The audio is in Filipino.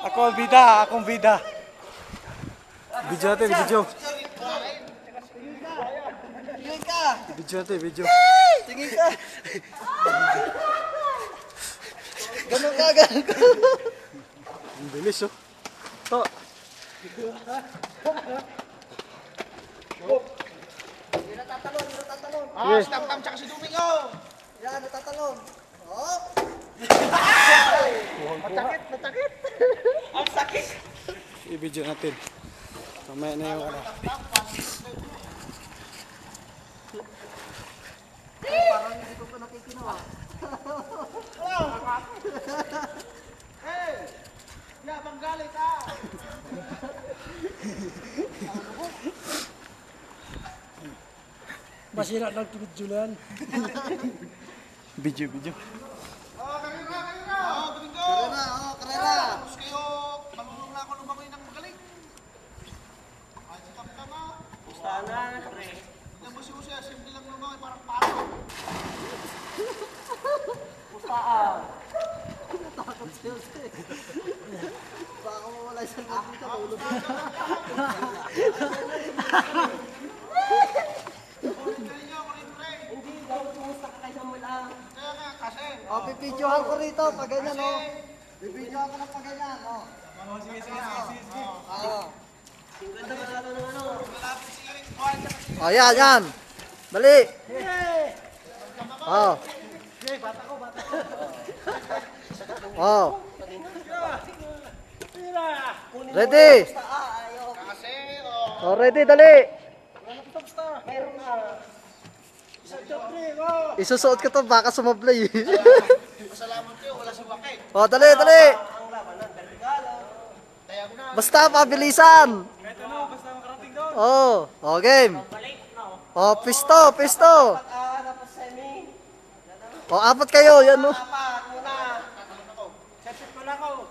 Ako ang bida, akong bida. Video natin, video. Tingin ka! Video natin, video. Tingin ka! Ganun ka, ganun ka. Ang bilis, oh. To. Hindi natatalon, hindi natatalon. Yes. Tam-tam tsaka si Domingo. Yan, natatalon. Oh! Matakit, matakit. Ang sakit. I-video natin. Mamaya na yung ano. Parang hindi ko pa nakikinawa. Hey! Yabang galit ah! Masira lang kibid Julian. Video, video. Oh, karera, karera! Oh, Domingo! Karera, oh, karera. Tapos kayo, malulong na ako lumagoy ng magaling. Ay, si Tam-tam ah. Sana, pre. Tignan mo si Jose, simple lang lumagoy, parang palo. Takot si Jose. Baka mawala isang gabi dito, maulog. Galing niyo, kurin-kurin. Hindi, daw kumusta ka kay Samuel ah. Kaya nga, kasi. Oh, pipidyohan ko rito, pag ganyan, oh. Pipidyohan ko na pag ganyan, oh. Sige, sige, sige, sige. Oo. Malapit si Eric Juan, tsaka si Oh, yan, yan. Dali. Oh. Oh. Ready? kasi, oh. Oh, ready, dali. Isusuot ko to, baka sumablay. Pasalamat kayo, wala si Wake. Oh, dali, dali. Kaya ko na. Basta, pabilisan. Oh, oh, game. Oh, pisto, pisto. Oh, apat kayo, yan no. Tatanong ako.